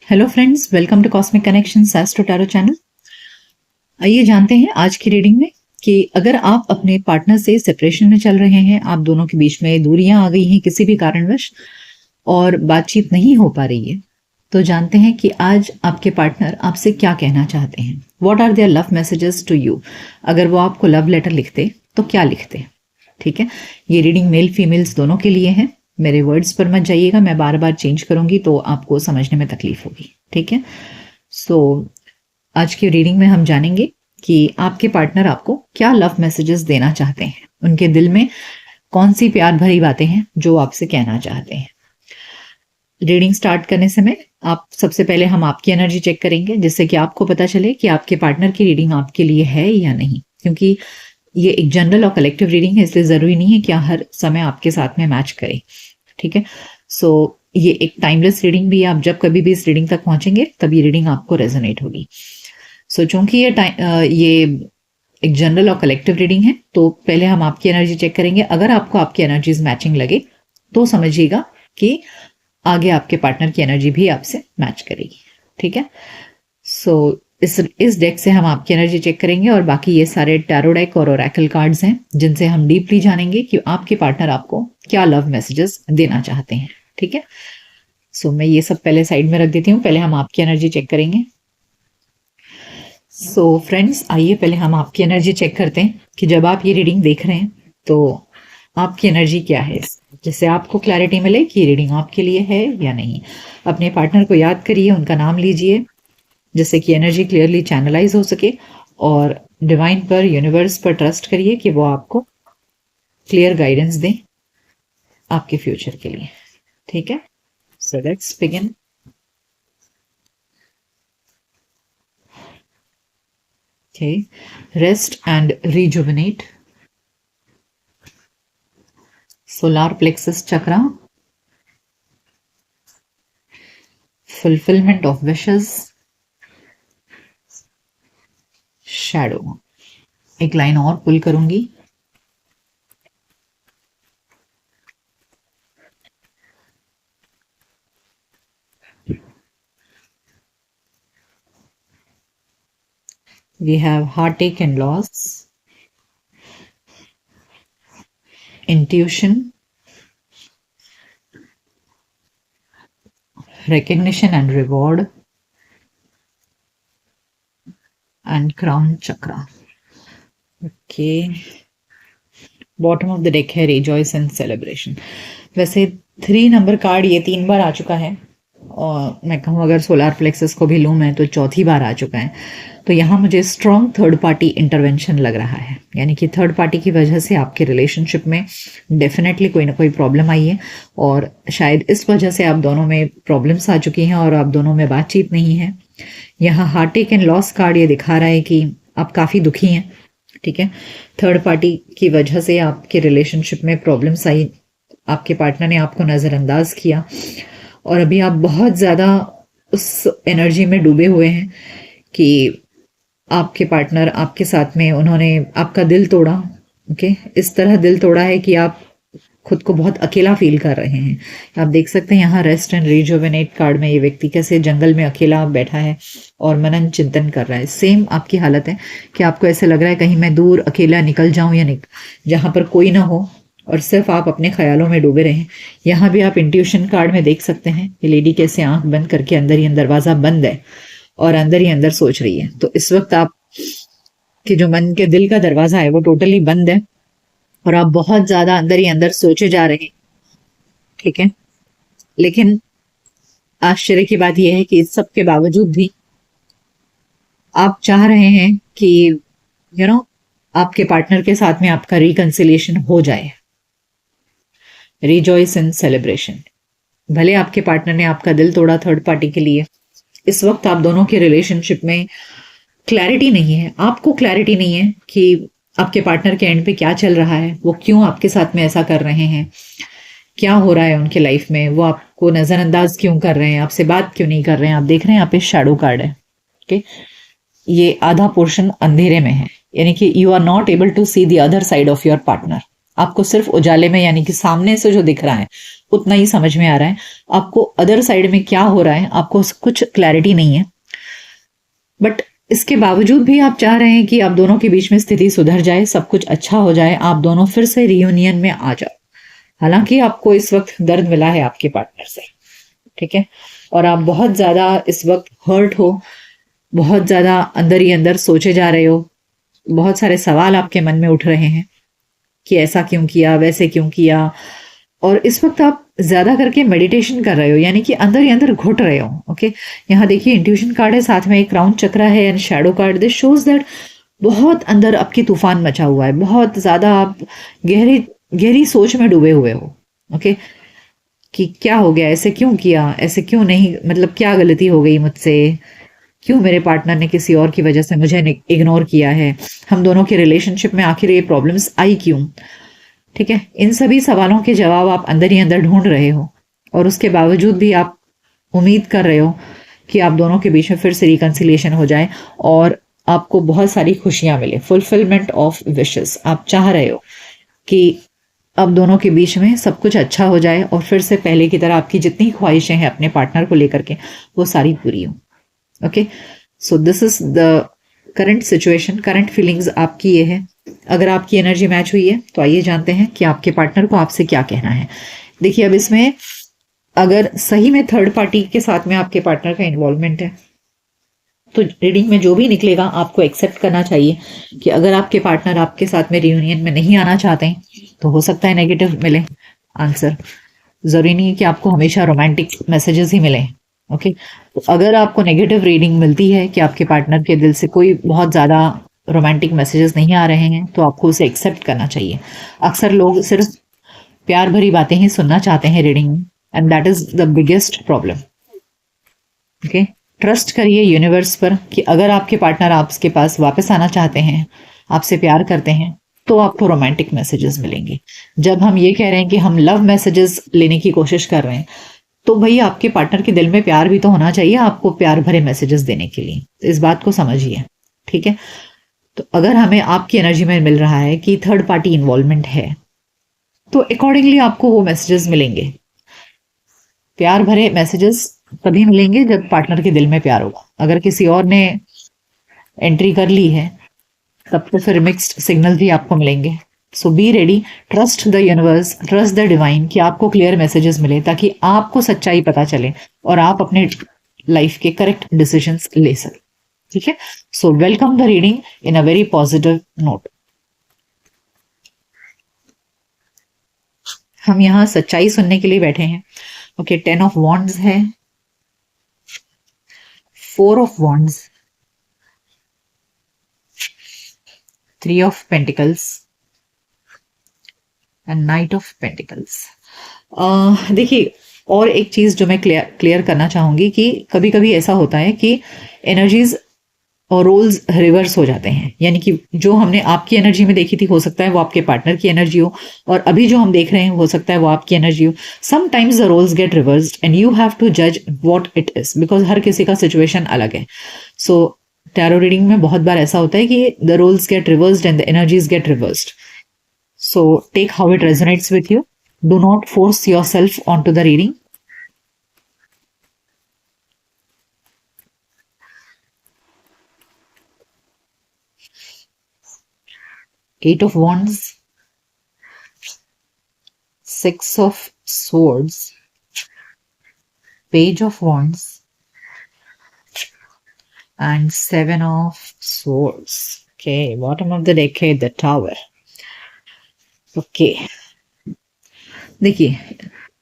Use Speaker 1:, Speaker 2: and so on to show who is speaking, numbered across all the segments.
Speaker 1: Hello friends, welcome to cosmic connections astro tarot channel. आइए जानते हैं आज की रीडिंग में कि अगर आप अपने पार्टनर से सेपरेशन में चल रहे हैं, आप दोनों के बीच में दूरियां आ गई हैं किसी भी कारणवश और बातचीत नहीं हो पा रही है, तो जानते हैं कि आज आपके पार्टनर आपसे क्या कहना चाहते हैं। What are their love messages to you. अगर वो आपको लव लेटर लिखते तो क्या लिखते। ठीक है, ये रीडिंग मेल फीमेल्स दोनों के लिए है। मेरे वर्ड्स पर मत जाइएगा, मैं बार बार चेंज करूंगी तो आपको समझने में तकलीफ होगी। ठीक है, सो आज की रीडिंग में हम जानेंगे कि आपके पार्टनर आपको क्या लव मैसेजेस देना चाहते हैं, उनके दिल में कौन सी प्यार भरी बातें हैं जो आपसे कहना चाहते हैं। रीडिंग स्टार्ट करने समय आप सबसे पहले हम आपकी एनर्जी चेक करेंगे, जिससे कि आपको पता चले कि आपके पार्टनर की रीडिंग आपके लिए है या नहीं, क्योंकि ये एक जनरल और कलेक्टिव रीडिंग है, इसलिए जरूरी नहीं है कि हर समय आपके साथ में मैच करे। ठीक है, सो ये एक टाइमलेस रीडिंग भी है। आप जब कभी भी इस रीडिंग तक पहुंचेंगे तब ये रीडिंग आपको रेजोनेट होगी। सो चूंकि ये एक जनरल और कलेक्टिव रीडिंग है, तो पहले हम आपकी एनर्जी चेक करेंगे। अगर आपको आपकी एनर्जीज मैचिंग लगे तो समझिएगा कि आगे आपके पार्टनर की एनर्जी भी आपसे मैच करेगी। ठीक है, सो इस डेक से हम आपकी एनर्जी चेक करेंगे और बाकी ये सारे टैरो डेक और ओरेकल कार्ड्स हैं जिनसे हम डीपली जानेंगे कि आपके पार्टनर आपको क्या लव मैसेजेस देना चाहते हैं। ठीक है, सो मैं ये सब पहले साइड में रख देती हूँ, पहले हम आपकी एनर्जी चेक करेंगे। सो फ्रेंड्स, आइए पहले हम आपकी एनर्जी चेक करते हैं कि जब आप ये रीडिंग देख रहे हैं तो आपकी एनर्जी क्या है, जिससे आपको क्लैरिटी मिले कि ये रीडिंग आपके लिए है या नहीं। अपने पार्टनर को याद करिए, उनका नाम लीजिए, जिससे कि एनर्जी क्लियरली चैनलाइज हो सके, और डिवाइन पर, यूनिवर्स पर ट्रस्ट करिए कि वो आपको क्लियर गाइडेंस दें आपके फ्यूचर के लिए। ठीक है, so let's begin. Okay, rest and rejuvenate. Solar plexus chakra. Fulfillment of wishes. Shadow. एक लाइन और पुल करूंगी। We have heartache and loss, intuition, recognition and reward, and crown chakra. Okay, bottom of the deck है rejoice and celebration. वैसे 3 number card ये 3 बार आ चुका है, और मैं कहूँ अगर सोलार प्लेक्सस को भी लूँ मैं तो 4थी बार आ चुका है। तो यहाँ मुझे स्ट्रॉन्ग थर्ड पार्टी इंटरवेंशन लग रहा है, यानी कि थर्ड पार्टी की वजह से आपके रिलेशनशिप में डेफिनेटली कोई ना कोई प्रॉब्लम आई है, और शायद इस वजह से आप दोनों में प्रॉब्लम्स आ चुकी हैं और आप दोनों में बातचीत नहीं है। यहाँ हार्टेक एंड लॉस कार्ड ये दिखा रहा है कि आप काफ़ी दुखी हैं। ठीक है, थर्ड पार्टी की वजह से आपके रिलेशनशिप में प्रॉब्लम्स आई, आपके पार्टनर ने आपको नज़रअंदाज किया, और अभी आप बहुत ज़्यादा उस एनर्जी में डूबे हुए हैं कि आपके पार्टनर आपके साथ में उन्होंने आपका दिल तोड़ा। ओके, इस तरह दिल तोड़ा है कि आप खुद को बहुत अकेला फील कर रहे हैं। आप देख सकते हैं यहाँ रेस्ट एंड रिजुवेनेट कार्ड में ये व्यक्ति कैसे जंगल में अकेला बैठा है और मनन चिंतन कर रहा है। सेम आपकी हालत है कि आपको ऐसे लग रहा है कहीं मैं दूर अकेला निकल जाऊं, या जहाँ पर कोई ना हो और सिर्फ आप अपने ख्यालों में डूबे रहें। यहाँ भी आप इंट्यूशन कार्ड में देख सकते हैं कि लेडी कैसे आंख बंद करके, अंदर ही दरवाजा बंद है और अंदर ही अंदर सोच रही है। तो इस वक्त आप कि जो मन के दिल का दरवाजा है वो टोटली बंद है और आप बहुत ज्यादा अंदर ही अंदर सोचे जा रहे हैं। ठीक है, लेकिन आश्चर्य की बात यह है कि इस सब के बावजूद भी आप चाह रहे हैं कि आपके पार्टनर के साथ में आपका रिकंसिलिएशन हो जाए। रिजॉइस इन सेलिब्रेशन। भले आपके पार्टनर ने आपका दिल तोड़ा थर्ड पार्टी के लिए, इस वक्त आप दोनों के रिलेशनशिप में क्लैरिटी नहीं है। आपको क्लैरिटी नहीं है कि आपके पार्टनर के एंड पे क्या चल रहा है, वो क्यों आपके साथ में ऐसा कर रहे हैं, क्या हो रहा है उनके लाइफ में, वो आपको नजरअंदाज क्यों कर रहे हैं, आपसे बात क्यों नहीं कर रहे हैं। आप देख रहे हैं यहाँ पे शैडो कार्ड है। ओके, ये आधा पोर्शन अंधेरे में है, यानी कि you are not able to see the other side of your partner. आपको सिर्फ उजाले में, यानी कि सामने से जो दिख रहा है उतना ही समझ में आ रहा है, आपको अदर साइड में क्या हो रहा है आपको कुछ क्लैरिटी नहीं है, बट इसके बावजूद भी आप चाह रहे हैं कि आप दोनों के बीच में स्थिति सुधर जाए, सब कुछ अच्छा हो जाए, आप दोनों फिर से रियूनियन में आ जाओ। हालांकि आपको इस वक्त दर्द मिला है आपके पार्टनर से, ठीक है, और आप बहुत ज्यादा इस वक्त हर्ट हो, बहुत ज्यादा अंदर ही अंदर सोचे जा रहे हो, बहुत सारे सवाल आपके मन में उठ रहे हैं कि ऐसा क्यों किया, वैसे क्यों किया, और इस वक्त आप ज्यादा करके मेडिटेशन कर रहे हो, यानी कि अंदर ही अंदर घुट रहे हो। ओके, यहाँ देखिए इंट्यूशन कार्ड है, साथ में एक क्राउन चक्र है and shadow card. This shows that बहुत अंदर आपकी तूफान मचा हुआ है, बहुत ज्यादा आप गहरी गहरी सोच में डूबे हुए हो। ओके, कि क्या हो गया, ऐसे क्यों किया, ऐसे क्यों नहीं, मतलब क्या गलती हो गई मुझसे, क्यों मेरे पार्टनर ने किसी और की वजह से मुझे इग्नोर किया है, हम दोनों के रिलेशनशिप में आखिर ये प्रॉब्लम्स आई क्यों। ठीक है, इन सभी सवालों के जवाब आप अंदर ही अंदर ढूंढ रहे हो, और उसके बावजूद भी आप उम्मीद कर रहे हो कि आप दोनों के बीच में फिर से रिकंसिलिएशन हो जाए और आपको बहुत सारी खुशियां मिले, फुलफिलमेंट ऑफ विशेस। आप चाह रहे हो कि अब दोनों के बीच में सब कुछ अच्छा हो जाए और फिर से पहले की तरह आपकी जितनी ख्वाहिशें हैं अपने पार्टनर को लेकर के वो सारी पूरी हो। Okay, so this is the current situation, current feelings आपकी ये है। अगर आपकी एनर्जी मैच हुई है तो आइए जानते हैं कि आपके पार्टनर को आपसे क्या कहना है। देखिए, अब इसमें अगर सही में थर्ड पार्टी के साथ में आपके पार्टनर का इन्वॉल्वमेंट है तो रीडिंग में जो भी निकलेगा आपको एक्सेप्ट करना चाहिए कि अगर आपके पार्टनर आपके साथ में रियूनियन में नहीं आना चाहते हैं तो हो सकता है नेगेटिव मिले आंसर। जरूरी नहीं है कि आपको हमेशा रोमांटिक मैसेजेस ही मिले। ओके, तो अगर आपको नेगेटिव रीडिंग मिलती है कि आपके पार्टनर के दिल से कोई बहुत ज़्यादा रोमांटिक मैसेजेस नहीं आ रहे हैं तो आपको उसे एक्सेप्ट करना चाहिए। अक्सर लोग सिर्फ प्यार भरी बातें ही सुनना चाहते हैं रीडिंग में, and that is the biggest problem. Okay, trust करिए यूनिवर्स पर कि अगर आपके पार्टनर आपके पास वापस आना चाहते हैं, आपसे प्यार करते हैं, तो आपको रोमांटिक मैसेजेस मिलेंगे। जब हम ये कह रहे हैं कि हम लव मैसेजेस लेने की कोशिश कर रहे हैं तो भाई आपके पार्टनर के दिल में प्यार भी तो होना चाहिए आपको प्यार भरे मैसेजेस देने के लिए। इस बात को समझिए, ठीक है। तो अगर हमें आपकी एनर्जी में मिल रहा है कि थर्ड पार्टी इन्वॉल्वमेंट है तो अकॉर्डिंगली आपको वो मैसेजेस मिलेंगे। प्यार भरे मैसेजेस तभी मिलेंगे जब पार्टनर के दिल में प्यार होगा। अगर किसी और ने एंट्री कर ली है तब तो फिर मिक्स्ड सिग्नल भी आपको मिलेंगे। So be ready, trust the universe, trust the divine कि आपको क्लियर मैसेजेस मिले ताकि आपको सच्चाई पता चले और आप अपने लाइफ के करेक्ट डिसीजंस ले सकें। ठीक है, so welcome the reading in a very positive note. हम यहाँ सच्चाई सुनने के लिए बैठे हैं। ओके, 10 ऑफ वॉन्ड्स है, 4 of wands, 3 of pentacles and night of pentacles. देखिए, और एक चीज जो मैं क्लियर करना चाहूंगी कि कभी कभी ऐसा होता है कि एनर्जीज और रोल्स रिवर्स हो जाते हैं, यानी कि जो हमने आपकी एनर्जी में देखी थी हो सकता है वो आपके पार्टनर की एनर्जी हो, और अभी जो हम देख रहे हैं हो सकता है वो आपकी एनर्जी हो। Sometimes the roles get reversed and you have to जज व्हाट इट इज, बिकॉज हर किसी का सिचुएशन अलग है। सो टैरो रीडिंग में बहुत बार ऐसा होता है कि the roles get reversed and the energies get reversed. So take how it resonates with you, do not force yourself onto the द रीडिंग। Eight of Wands, 6 of Swords, Page of Wands, and 7 of Swords. Okay, bottom of the deck है the Tower. Okay, देखिए,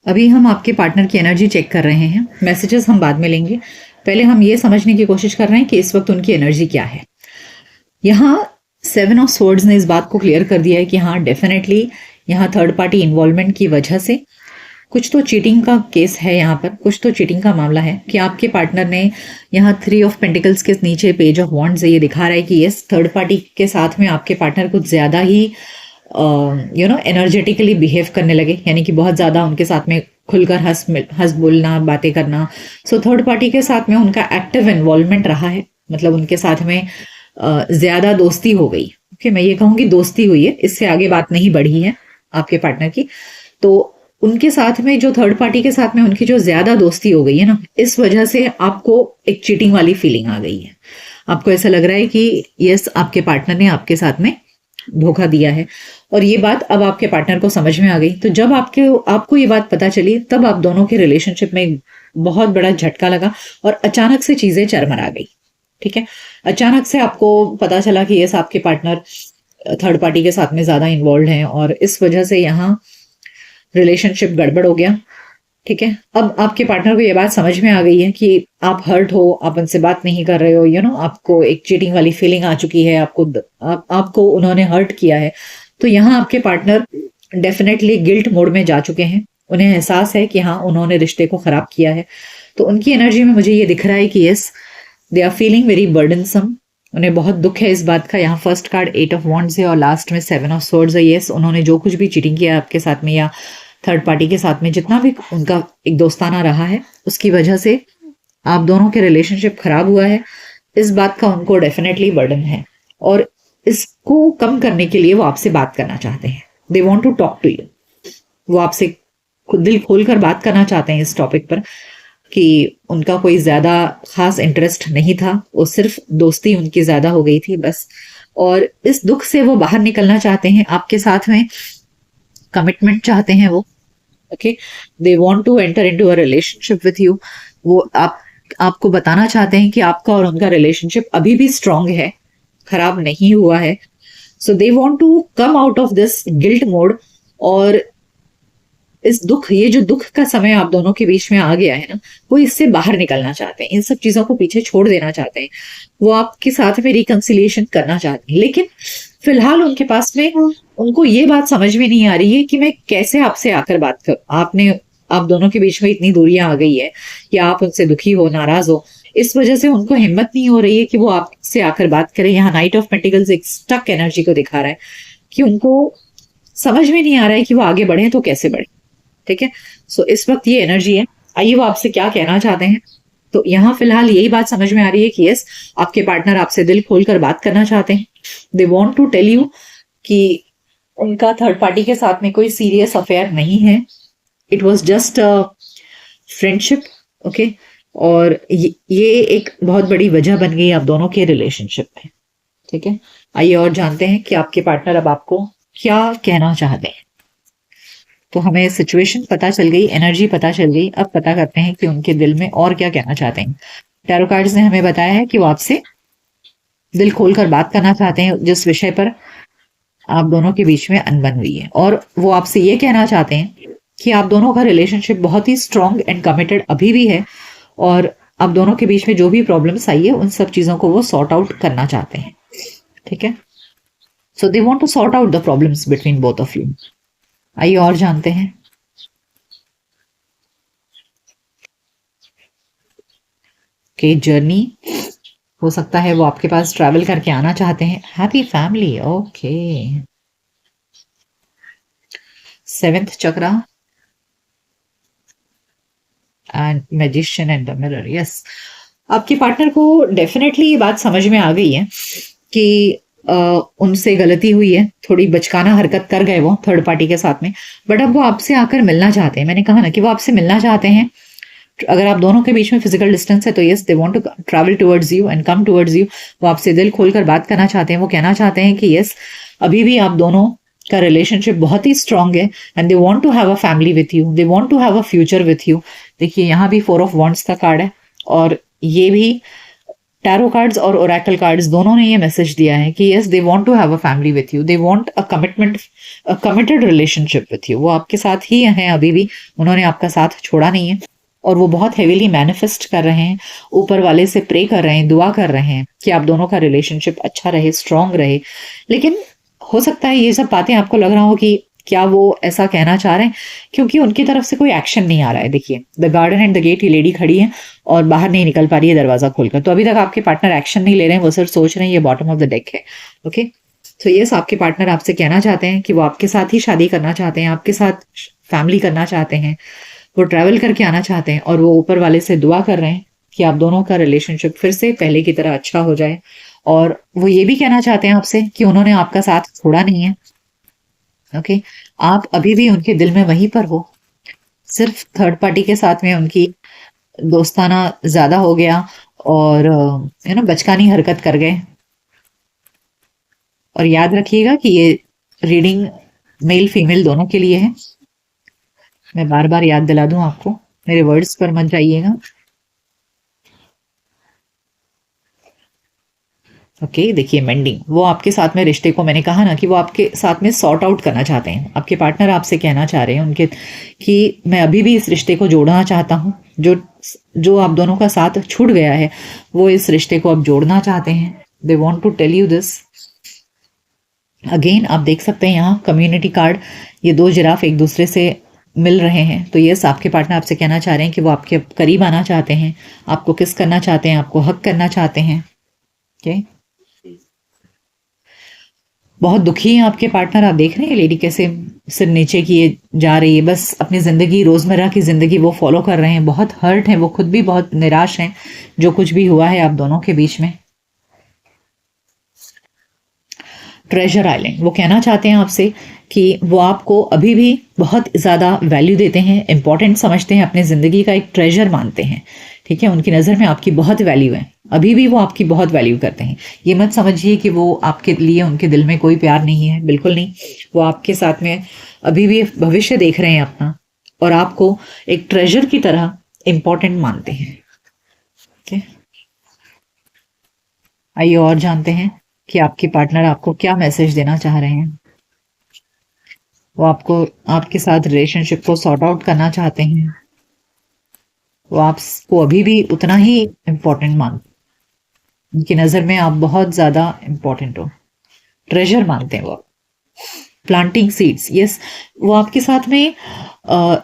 Speaker 1: अभी हम आपके partner की energy check कर रहे हैं, मैसेजेस हम बाद में लेंगे। पहले हम ये समझने की कोशिश कर रहे हैं कि इस वक्त उनकी एनर्जी क्या है। यहाँ 7 ऑफ सोर्ड्स ने इस बात को क्लियर कर दिया है कि हाँ, डेफिनेटली यहाँ थर्ड पार्टी इन्वॉल्वमेंट की वजह से कुछ तो चीटिंग का केस है, यहाँ पर कुछ तो चीटिंग का मामला है कि आपके पार्टनर ने यहाँ 3 ऑफ पेंटिकल्स के नीचे पेज ऑफ वॉन्ड्स से ये दिखा रहा है कि यस, थर्ड पार्टी के साथ में आपके पार्टनर कुछ ज्यादा ही एनर्जेटिकली बिहेव करने लगे, यानी कि बहुत ज्यादा उनके साथ में खुलकर हंस बोलना, बातें करना। सो थर्ड पार्टी के साथ में उनका एक्टिव इन्वॉल्वमेंट रहा है, मतलब उनके साथ में ज्यादा दोस्ती हो गई। ओके, मैं ये कहूंगी दोस्ती हुई है, इससे आगे बात नहीं बढ़ी है आपके पार्टनर की। तो उनके साथ में जो थर्ड पार्टी के साथ में उनकी जो ज्यादा दोस्ती हो गई है ना, इस वजह से आपको एक चीटिंग वाली फीलिंग आ गई है। आपको ऐसा लग रहा है कि यस, आपके पार्टनर ने आपके साथ में धोखा दिया है, और ये बात अब आपके पार्टनर को समझ में आ गई। तो जब आपको ये बात पता चली, तब आप दोनों के रिलेशनशिप में एक बहुत बड़ा झटका लगा और अचानक से चीजें चरमरा गई। ठीक है, अचानक से आपको पता चला कि यस, आपके पार्टनर थर्ड पार्टी के साथ में ज्यादा इन्वॉल्व हैं, और इस वजह से यहाँ रिलेशनशिप गड़बड़ हो गया। ठीक है, अब आपके पार्टनर को ये बात समझ में आ गई है कि आप हर्ट हो, आप उनसे बात नहीं कर रहे हो, आपको एक चीटिंग वाली फीलिंग आ चुकी है, आपको उन्होंने हर्ट किया है। तो यहाँ आपके पार्टनर डेफिनेटली गिल्ट मोड में जा चुके हैं। उन्हें एहसास है कि हाँ, उन्होंने रिश्ते को खराब किया है। तो उनकी एनर्जी में मुझे ये दिख रहा है कि yes, they are feeling very burdensome. उन्हें बहुत दुख है इस बात का। यहाँ फर्स्ट कार्ड 8 ऑफ वॉन्ड्स है और लास्ट में 7 ऑफ सोर्ड्स है। यस, उन्होंने जो कुछ भी चीटिंग किया आपके साथ में या थर्ड पार्टी के साथ में, जितना भी उनका एक दोस्ताना रहा है, उसकी वजह से आप दोनों के रिलेशनशिप खराब हुआ है। इस बात का उनको डेफिनेटली बर्डन है, और इसको कम करने के लिए वो आपसे बात करना चाहते हैं। They want to talk to you. वो आपसे खुद दिल खोलकर बात करना चाहते हैं इस टॉपिक पर, कि उनका कोई ज्यादा खास इंटरेस्ट नहीं था, वो सिर्फ दोस्ती उनकी ज्यादा हो गई थी बस। और इस दुख से वो बाहर निकलना चाहते हैं, आपके साथ में कमिटमेंट चाहते हैं वो। Okay, they want to enter into a relationship with you. वो आपको बताना चाहते हैं कि आपका और उनका रिलेशनशिप अभी भी स्ट्रांग है, खराब नहीं हुआ है। So they want to come out of this guilt mode, और ये जो दुख का समय आप दोनों के बीच में आ गया है ना, वो इससे बाहर निकलना चाहते हैं, इन सब चीजों को पीछे छोड़ देना चाहते हैं। वो आपके साथ में रिकंसिलिएशन करना चाहते हैं, लेकिन फिलहाल उनके पास में, उनको ये बात समझ में नहीं आ रही है कि मैं कैसे आपसे आकर बात करूं। आप दोनों के बीच में इतनी दूरियां आ गई है कि आप उनसे दुखी हो, नाराज हो। इस वजह से उनको हिम्मत नहीं हो रही है कि वो आपसे आकर बात करें। यहाँ नाइट ऑफ पेंटिकल्स एक स्टक एनर्जी को दिखा रहा है कि उनको समझ में नहीं आ रहा है कि वो आगे बढ़े तो कैसे बढ़े। ठीक है, सो इस वक्त ये एनर्जी है। आइए, वो आपसे क्या कहना चाहते हैं। तो यहाँ फिलहाल यही बात समझ में आ रही है कि यस, आपके पार्टनर आपसे दिल खोलकर बात करना चाहते हैं। They want to tell you कि उनका थर्ड पार्टी के साथ में कोई सीरियस अफेयर नहीं है, it was just a friendship. Okay, और ये एक बहुत बड़ी वजह बन गई आप दोनों के रिलेशनशिप में। ठीक है, आइए और जानते हैं कि आपके पार्टनर अब आपको क्या कहना चाहते हैं। तो हमें सिचुएशन पता चल गई, एनर्जी पता चल गई। अब पता करते हैं कि उनके दिल में और क्या कहना चाहते हैं। टैरो कार्ड्स ने हमें बताया है कि वो आपसे दिल खोलकर बात करना चाहते हैं जिस विषय पर आप दोनों के बीच में अनबन हुई है, और वो आपसे ये कहना चाहते हैं कि आप दोनों का रिलेशनशिप बहुत ही स्ट्रांग एंड कमिटेड अभी भी है, और आप दोनों के बीच में जो भी प्रॉब्लम्स आई है उन सब चीजों को वो सॉर्ट आउट करना चाहते हैं। ठीक है, so they want to sort out the problems between both of you. आइए और जानते हैं। कि जर्नी हो सकता है वो आपके पास ट्रैवल करके आना चाहते हैं। Happy family, okay. 7th chakra and magician and the mirror. Yes, आपके पार्टनर को डेफिनेटली ये बात समझ में आ गई है कि उनसे गलती हुई है, थोड़ी बचकाना हरकत कर गए वो थर्ड पार्टी के साथ में, बट अब वो आपसे आकर मिलना चाहते हैं। मैंने कहा ना कि वो आपसे मिलना चाहते हैं। अगर आप दोनों के बीच में फिजिकल डिस्टेंस है तो yes, they want to travel towards you and come towards you. वो आपसे दिल खोलकर बात करना चाहते हैं। वो कहना चाहते हैं कि यस, अभी भी आप दोनों का रिलेशनशिप बहुत ही स्ट्रांग है, and they want to have a family with you, they want to have a future with you. देखिए, यहाँ भी 4 ऑफ वॉन्ड्स का कार्ड है, और ये भी टैरो कार्ड्स और ओरेकल कार्ड्स दोनों ने ये मैसेज दिया है कि yes, they want to have a family with you, they want a commitment, a committed relationship with you. वो आपके साथ ही हैं अभी भी, उन्होंने आपका साथ छोड़ा नहीं है, और वो बहुत हेवीली मैनिफेस्ट कर रहे हैं, ऊपर वाले से प्रे कर रहे हैं, दुआ कर रहे हैं कि आप दोनों का रिलेशनशिप अच्छा रहे, स्ट्रांग रहे। लेकिन हो सकता है ये सब बातें आपको लग रहा हो कि क्या वो ऐसा कहना चाह रहे हैं, क्योंकि उनकी तरफ से कोई एक्शन नहीं आ रहा है। देखिए, the garden and the gate, ये लेडी खड़ी है और बाहर नहीं निकल पा रही है दरवाजा खोलकर। तो अभी तक आपके पार्टनर एक्शन नहीं ले रहे हैं, वो सिर्फ सोच रहे हैं। ये बॉटम ऑफ द डेक है। ओके, तो यस, आपके पार्टनर आपसे कहना चाहते हैं कि वो आपके साथ ही शादी करना चाहते हैं, आपके साथ फैमिली करना चाहते हैं, वो ट्रैवल करके आना चाहते हैं, और वो ऊपर वाले से दुआ कर रहे हैं कि आप दोनों का रिलेशनशिप फिर से पहले की तरह अच्छा हो जाए। और वो ये भी कहना चाहते हैं आपसे कि उन्होंने आपका साथ छोड़ा नहीं है। ओके, आप अभी भी उनके दिल में वहीं पर हो, सिर्फ थर्ड पार्टी के साथ में उनकी दोस्ताना ज्यादा हो गया और बचकानी हरकत कर गए। और याद रखिएगा कि ये रीडिंग मेल फीमेल दोनों के लिए है। मैं बार बार याद दिला दूं आपको, मेरे वर्ड्स पर मत जाइएगा। ओके देखिए, मेंडिंग, वो आपके साथ में रिश्ते को, मैंने कहा ना कि वो आपके साथ में सॉर्ट आउट करना चाहते हैं। आपके पार्टनर आपसे कहना चाह रहे हैं उनके कि मैं अभी भी इस रिश्ते को जोड़ना चाहता हूँ। जो जो आप दोनों का साथ छूट गया है, वो इस रिश्ते को अब जोड़ना चाहते हैं। They want to tell you this. Again आप देख सकते हैं यहाँ कम्युनिटी कार्ड, ये दो जिराफ एक दूसरे से मिल रहे हैं। तो यस, आपके पार्टनर आपसे कहना चाह रहे हैं कि वो आपके करीब आना चाहते हैं, आपको किस करना चाहते हैं, आपको हक करना चाहते हैं। ओके, बहुत दुखी है आपके पार्टनर। आप देख रहे हैं लेडी कैसे सिर नीचे किए जा रही है, बस अपनी जिंदगी, रोजमर्रा की जिंदगी वो फॉलो कर रहे हैं। बहुत हर्ट है, वो खुद भी बहुत निराश हैं जो कुछ भी हुआ है आप दोनों के बीच में। ट्रेजर आइलैंड, वो कहना चाहते हैं आपसे कि वो आपको अभी भी बहुत ज़्यादा वैल्यू देते हैं, इंपॉर्टेंट समझते हैं, अपने ज़िंदगी का एक ट्रेजर मानते हैं। ठीक है, उनकी नज़र में आपकी बहुत वैल्यू है, अभी भी वो आपकी बहुत वैल्यू करते हैं। ये मत समझिए कि वो आपके लिए, उनके दिल में कोई प्यार नहीं है, बिल्कुल नहीं। वो आपके साथ में अभी भी भविष्य देख रहे हैं अपना, और आपको एक ट्रेजर की तरह इंपॉर्टेंट मानते हैं। ठीक है, आइए और जानते हैं कि आपके पार्टनर आपको क्या मैसेज देना चाह रहे हैं। वो आपको, आपके साथ रिलेशनशिप को सॉर्ट आउट करना चाहते हैं। वो आपको अभी भी उतना ही इम्पोर्टेंट मानते, उनकी नज़र में आप बहुत ज़्यादा इम्पोर्टेंट हो, ट्रेजर मानते हैं वो। प्लांटिंग सीड्स, यस, वो आपके साथ में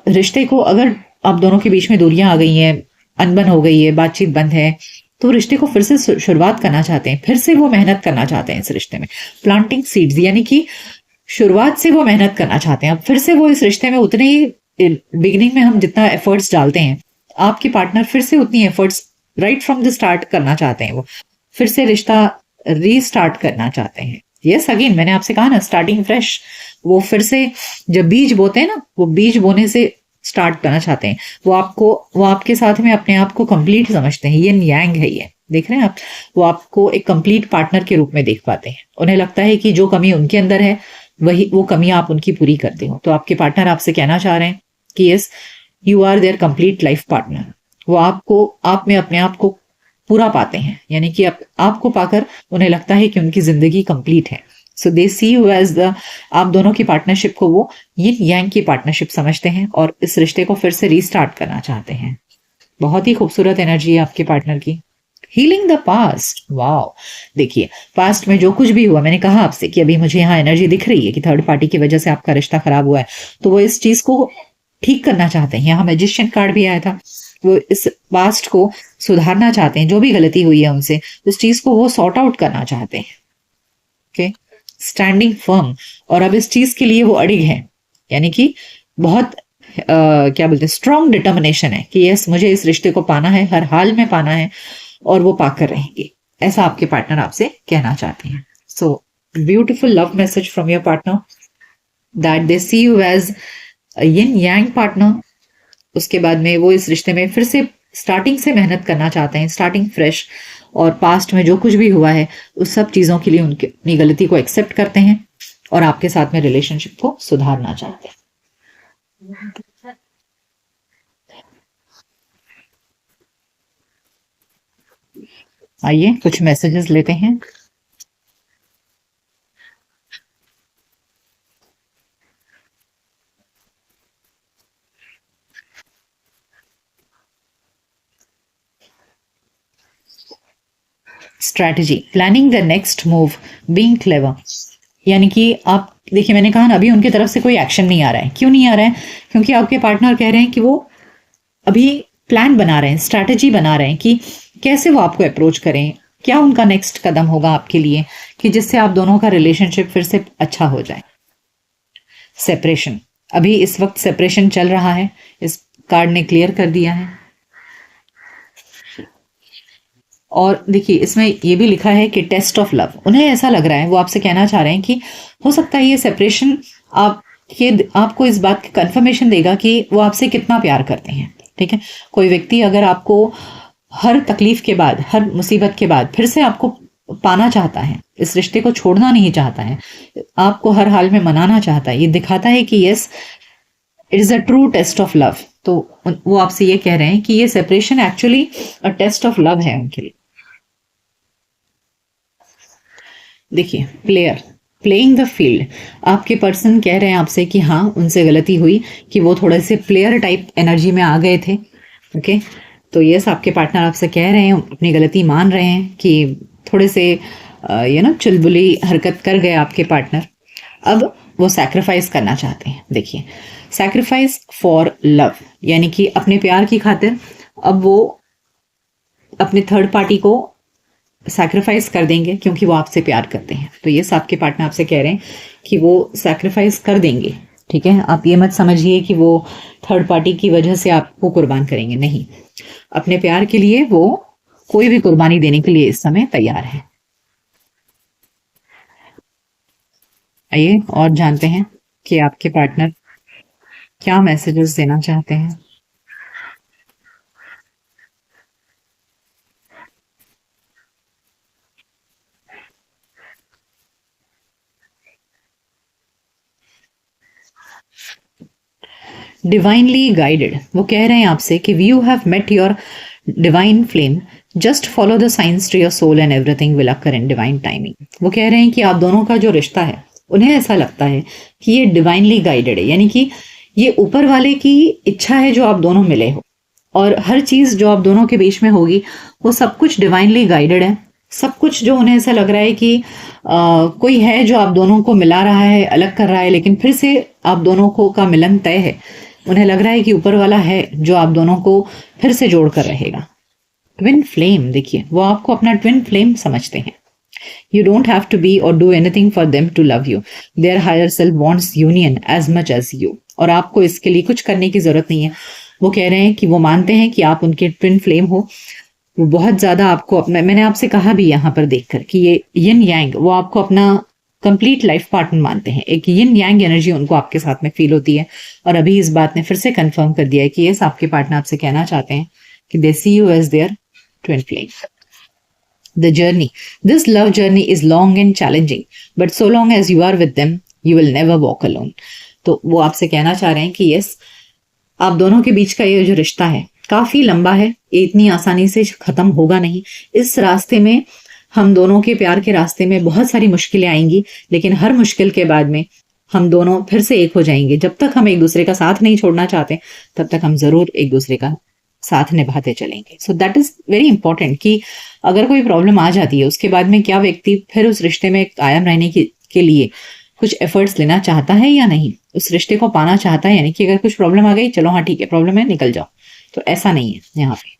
Speaker 1: रिश्ते को, अगर आप दोनों के बीच में दूरियां आ गई हैं, अनबन हो गई है, बातचीत बंद है, तो रिश्ते को फिर से शुरुआत करना चाहते हैं, फिर से वो मेहनत करना चाहते हैं इस रिश्ते में। प्लांटिंग सीड्स यानी कि शुरुआत से वो मेहनत करना चाहते हैं, अब फिर से वो इस रिश्ते में उतने ही, बिगिनिंग में हम जितना एफर्ट्स डालते हैं, आपके पार्टनर फिर से उतनी efforts right from the start करना चाहते हैं। वो फिर से रिश्ता रीस्टार्ट करना चाहते हैं। यस, अगेन मैंने आपसे कहा ना, स्टार्टिंग फ्रेश। वो फिर से जब बीज बोते हैं ना, वो बीज बोने से स्टार्ट करना चाहते हैं। वो आपके साथ में अपने आप को कंप्लीट समझते हैं। ये यांग है, ये देख रहे हैं आप। वो आपको एक कंप्लीट पार्टनर के रूप में देख पाते हैं। उन्हें लगता है कि जो कमी उनके अंदर है, वही वो कमी आप उनकी पूरी करते हो। तो आपके पार्टनर आपसे कहना चाह रहे हैं कि yes, you are their complete life partner. वो आपको, आप में अपने आप को पूरा पाते हैं, यानी कि आपको पाकर उन्हें लगता है कि उनकी जिंदगी कंप्लीट है। So they see you as the, आप दोनों की पार्टनरशिप को वो यिन यांग की पार्टनरशिप समझते हैं और इस रिश्ते को फिर से रीस्टार्ट करना चाहते हैं। बहुत ही खूबसूरत एनर्जी है आपके पार्टनर की। Healing the past, wow. देखिए, पास्ट में जो कुछ भी हुआ, मैंने कहा आपसे कि अभी मुझे यहाँ एनर्जी दिख रही है कि थर्ड पार्टी की वजह से आपका रिश्ता खराब हुआ है, तो वो इस चीज को ठीक करना चाहते हैं। यहाँ मैजिशियन कार्ड भी आया था। वो इस पास्ट को सुधारना चाहते हैं, जो भी गलती हुई है उनसे, उस चीज को वो सॉर्ट आउट करना चाहते हैं। ओके, स्टैंडिंग फर्म, और अब इस चीज के लिए वो अड़िग है, यानी कि बहुत क्या बोलते हैं, स्ट्रॉन्ग डिटर्मिनेशन है कि यस, मुझे इस रिश्ते को पाना है, हर हाल में पाना है, और वो पाकर रहेंगे। ऐसा आपके पार्टनर आपसे कहना चाहते हैं। So beautiful love message from your partner that they see you as yin yang partner. उसके बाद में वो इस रिश्ते में फिर से स्टार्टिंग से मेहनत करना चाहते हैं, स्टार्टिंग फ्रेश, और पास्ट में जो कुछ भी हुआ है उस सब चीजों के लिए उनकी अपनी गलती को एक्सेप्ट करते हैं और आपके साथ में रिलेशनशिप को सुधारना चाहते हैं। आइए कुछ मैसेजेस लेते हैं। Strategy, planning the next move, being clever, यानी कि आप देखिए, मैंने कहा ना, अभी उनकी तरफ से कोई एक्शन नहीं आ रहा है। क्यों नहीं आ रहा है? क्योंकि आपके पार्टनर कह रहे हैं कि वो अभी प्लान बना रहे हैं, स्ट्रैटेजी बना रहे हैं कि कैसे वो आपको अप्रोच करें, क्या उनका नेक्स्ट कदम होगा आपके लिए कि जिससे आप दोनों का रिलेशनशिप फिर से अच्छा हो जाए। सेपरेशन, अभी इस वक्त सेपरेशन चल रहा है, इस कार्ड ने क्लियर कर दिया है। और देखिए, इसमें ये भी लिखा है कि टेस्ट ऑफ लव, उन्हें ऐसा लग रहा है, वो आपसे कहना चाह रहे हैं कि हो सकता है ये सेपरेशन आप ये आपको इस बात की कंफर्मेशन देगा कि वो आपसे कितना प्यार करते हैं। ठीक है, कोई व्यक्ति अगर आपको हर तकलीफ के बाद, हर मुसीबत के बाद फिर से आपको पाना चाहता है, इस रिश्ते को छोड़ना नहीं चाहता है, आपको हर हाल में मनाना चाहता है, ये दिखाता है कि yes, it is a true test of love. तो वो आपसे ये कह रहे हैं कि ये separation actually a test of love है उनके लिए। देखिए, प्लेयर, प्लेइंग द फील्ड, आपके पर्सन कह रहे हैं आपसे कि हाँ, उनसे गलती हुई कि वो थोड़े से प्लेयर टाइप एनर्जी में आ गए थे। ओके, तो यस, आपके पार्टनर आपसे कह रहे हैं, अपनी गलती मान रहे हैं कि थोड़े से चुलबुली हरकत कर गए आपके पार्टनर। अब वो सैक्रिफाइस करना चाहते हैं। देखिए, सैक्रिफाइस फॉर लव, यानी कि अपने प्यार की खातिर अब वो अपने थर्ड पार्टी को सैक्रिफाइस कर देंगे क्योंकि वो आपसे प्यार करते हैं। तो ये आपके पार्टनर आपसे कह रहे हैं कि वो सैक्रिफाइस कर देंगे। ठीक है, आप ये मत समझिए कि वो थर्ड पार्टी की वजह से आपको कुर्बान करेंगे, नहीं, अपने प्यार के लिए वो कोई भी कुर्बानी देने के लिए इस समय तैयार है। आइए और जानते हैं कि आपके पार्टनर क्या मैसेजेस देना चाहते हैं। डिवाइनली गाइडेड, वो कह रहे हैं आपसे कि you have met your divine flame, just follow the science to your soul and everything will occur in divine timing. वो कह रहे हैं कि आप दोनों का जो रिश्ता है, उन्हें ऐसा लगता है कि ये डिवाइनली गाइडेड है, यानी कि ये ऊपर वाले की इच्छा है जो आप दोनों मिले हो, और हर चीज जो आप दोनों के बीच में होगी वो सब कुछ डिवाइनली गाइडेड है। सब कुछ जो उन्हें ऐसा लग रहा है कि कोई है जो आप दोनों को मिला रहा है, अलग कर रहा है, लेकिन फिर से आप दोनों को का मिलन तय है। उन्हें लग रहा है कि ऊपर वाला है जो आप दोनों को फिर से जोड़ कर रहेगा। ट्विन फ्लेम, देखिए, वो आपको अपना ट्विन फ्लेम समझते हैं। You don't have to be or do anything for them to love you. Their higher self wants union as much as you. और आपको इसके लिए कुछ करने की जरूरत नहीं है। वो कह रहे हैं कि वो मानते हैं कि आप उनके ट्विन फ्लेम हो। वो बहुत ज्यादा आपको अपना, मैंने आपसे कहा भी यहाँ पर देखकर कि ये यिन यांग, वो आपको अपना कंप्लीट लाइफ पार्टनर मानते हैं। एक यिन यांग एनर्जी उनको आपके साथ में फील होती है। और अभी इस बात ने फिर से कंफर्म कर दिया है कि यस, आपके पार्टनर आपसे कहना चाहते हैं कि they see you as their twin flame. The journey, this love journey is long and challenging, but so long as you are with them, you will never walk alone. तो वो आपसे कहना चाह रहे हैं कि यस, आप दोनों के बीच का ये जो रिश्ता है काफी लंबा है, ये इतनी आसानी से खत्म होगा नहीं। इस रास्ते में, हम दोनों के प्यार के रास्ते में बहुत सारी मुश्किलें आएंगी, लेकिन हर मुश्किल के बाद में हम दोनों फिर से एक हो जाएंगे। जब तक हम एक दूसरे का साथ नहीं छोड़ना चाहते, तब तक हम जरूर एक दूसरे का साथ निभाते चलेंगे। So that is very important कि अगर कोई प्रॉब्लम आ जाती है, उसके बाद में क्या व्यक्ति फिर उस रिश्ते में कायम रहने के लिए कुछ एफर्ट्स लेना चाहता है या नहीं, उस रिश्ते को पाना चाहता है। यानी कि अगर कुछ प्रॉब्लम आ गई, चलो हाँ ठीक है, प्रॉब्लम है, निकल जाओ, तो ऐसा नहीं है यहाँ पे।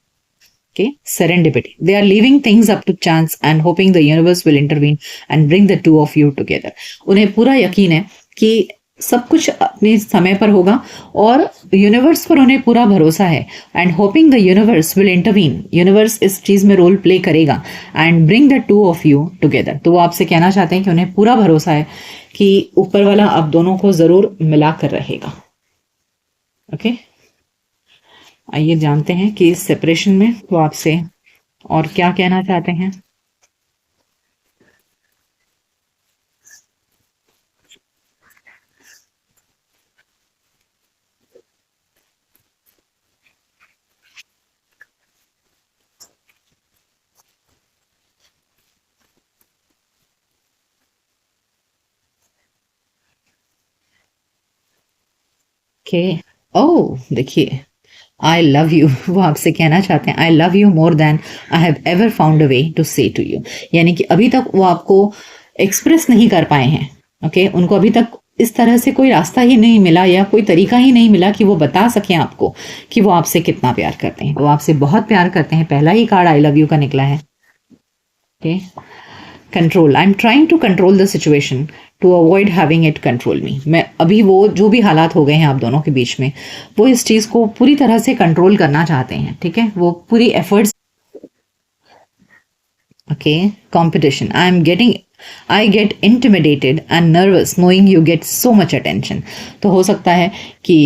Speaker 1: Okay, serendipity. They are leaving things up to chance and hoping the universe will intervene and bring the two of you together. उन्हें पूरा यकीन है कि सब कुछ अपने समय पर होगा और यूनिवर्स पर उन्हें पूरा भरोसा है। And hopping the universe will intervene, universe इस चीज में रोल प्ले करेगा and bring the two of you together. तो वो आपसे कहना चाहते हैं कि उन्हें पूरा भरोसा है कि ऊपर वाला आप दोनों को जरूर मिला कर रहेगा। ओके, आइए जानते हैं कि इस सेपरेशन में वो आपसे और क्या कहना चाहते हैं। ओके, ओह देखिए, आई लव यू, वो आपसे कहना चाहते हैं I love you more than I have ever found a way to say to you. यानी कि अभी तक वो आपको एक्सप्रेस नहीं कर पाए हैं। ओके, उनको अभी तक इस तरह से कोई रास्ता ही नहीं मिला या कोई तरीका ही नहीं मिला कि वो बता सकें आपको कि वो आपसे कितना प्यार करते हैं। वो आपसे बहुत प्यार करते हैं। पहला ही कार्ड आई लव यू का निकला है। Okay, control, I am trying to control the situation to avoid having it control me. मैं अभी वो जो भी हालात हो गए हैं आप दोनों के बीच में, वो इस चीज को पूरी तरह से कंट्रोल करना चाहते हैं। ठीक है, वो पूरी efforts Okay, competition. I get intimidated and nervous knowing you get so much attention. तो हो सकता है कि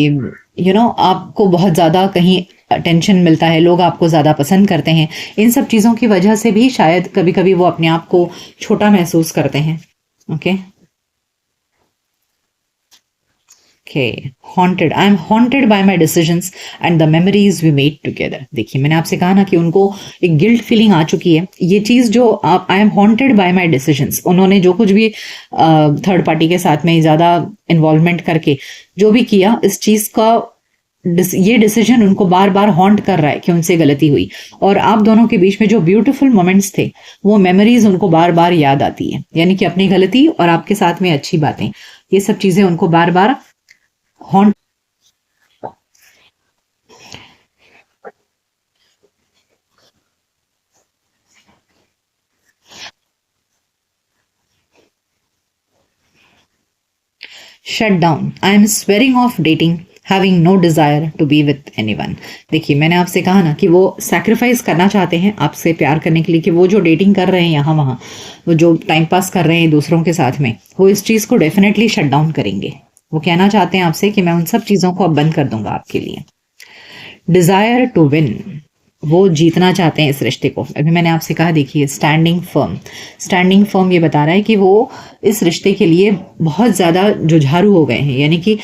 Speaker 1: आपको बहुत ज़्यादा कहीं अटेंशन मिलता है, लोग आपको ज़्यादा पसंद करते हैं। इन सब चीज़ों की वजह से भी शायद कभी कभी वो अपने आप को छोटा महसूस करते हैं। Okay, haunted, I am haunted by my decisions and the memories we made together. देखिए, मैंने आपसे कहा ना कि उनको एक गिल्ट फीलिंग आ चुकी है। ये चीज़ जो आप, आई am haunted by my decisions, उन्होंने जो कुछ भी थर्ड पार्टी के साथ में ज़्यादा इन्वॉल्वमेंट करके जो भी किया, इस चीज़ का ये डिसीजन उनको बार बार हॉन्ट कर रहा है कि उनसे गलती हुई। और आप दोनों के बीच में जो ब्यूटीफुल मोमेंट्स थे, वो मेमोरीज उनको बार बार याद आती है। यानी कि अपनी गलती और आपके साथ में अच्छी बातें, ये सब चीज़ें उनको बार बार haunt. Shut down, I am swearing off dating, having no desire to be with anyone. देखिए, मैंने आपसे कहा ना कि वो सैक्रिफाइस करना चाहते हैं आपसे प्यार करने के लिए, कि वो जो डेटिंग कर रहे हैं यहाँ वहाँ, वो जो टाइम पास कर रहे हैं दूसरों के साथ में, वो इस चीज़ को डेफिनेटली शट डाउन करेंगे। वो कहना चाहते हैं आपसे कि मैं उन सब चीज़ों को अब बंद कर दूंगा आपके लिए। डिजायर टू विन, वो जीतना चाहते हैं इस रिश्ते को। अभी मैंने आपसे कहा, देखिए, स्टैंडिंग फर्म, स्टैंडिंग फर्म ये बता रहा है कि वो इस रिश्ते के लिए बहुत ज़्यादा जुझारू हो गए हैं। यानी कि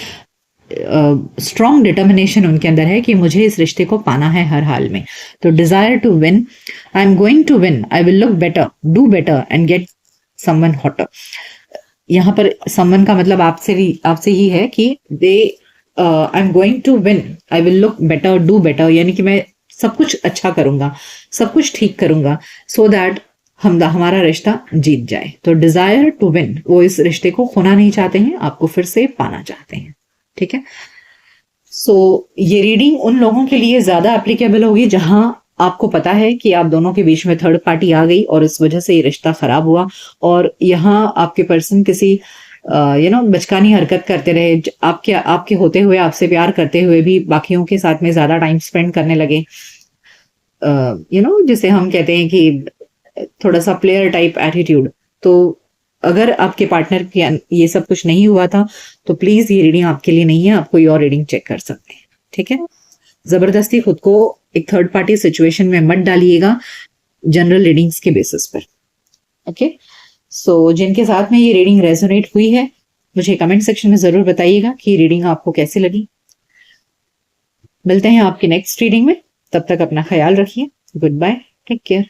Speaker 1: स्ट्रॉन्ग डिटर्मिनेशन उनके अंदर है कि मुझे इस रिश्ते को पाना है हर हाल में। तो desire to win, I am going to win, I will look better, do better and get someone hotter. यहाँ पर समवन का मतलब आपसे ही है कि they, I am going to win, I will look better, do better, यानी कि मैं सब कुछ अच्छा करूंगा, सब कुछ ठीक करूंगा, सो दैट हमारा रिश्ता जीत जाए। तो डिजायर टू विन, वो इस रिश्ते को खोना नहीं चाहते हैं, आपको फिर से पाना चाहते हैं। ठीक है, सो ये रीडिंग उन लोगों के लिए ज्यादा एप्लीकेबल होगी जहां आपको पता है कि आप दोनों के बीच में थर्ड पार्टी आ गई और इस वजह से ये रिश्ता खराब हुआ, और यहाँ आपके पर्सन किसी बचकानी हरकत करते रहे, आपके होते हुए, आपसे प्यार करते हुए भी बाकियों के साथ में ज्यादा टाइम स्पेंड करने लगे। जिसे हम कहते हैं कि थोड़ा सा प्लेयर टाइप एटीट्यूड। तो अगर आपके पार्टनर के ये सब कुछ नहीं हुआ था, तो प्लीज ये रीडिंग आपके लिए नहीं है, आप कोई और रीडिंग चेक कर सकते हैं। ठीक है, जबरदस्ती खुद को एक थर्ड पार्टी सिचुएशन में मत डालिएगा जनरल रीडिंग्स के बेसिस पर। ओके, सो जिनके साथ में ये रीडिंग रेजोनेट हुई है, मुझे कमेंट सेक्शन में जरूर बताइएगा कि रीडिंग आपको कैसी लगी। मिलते हैं आपकी नेक्स्ट रीडिंग में, तब तक अपना ख्याल रखिए। Goodbye, take care.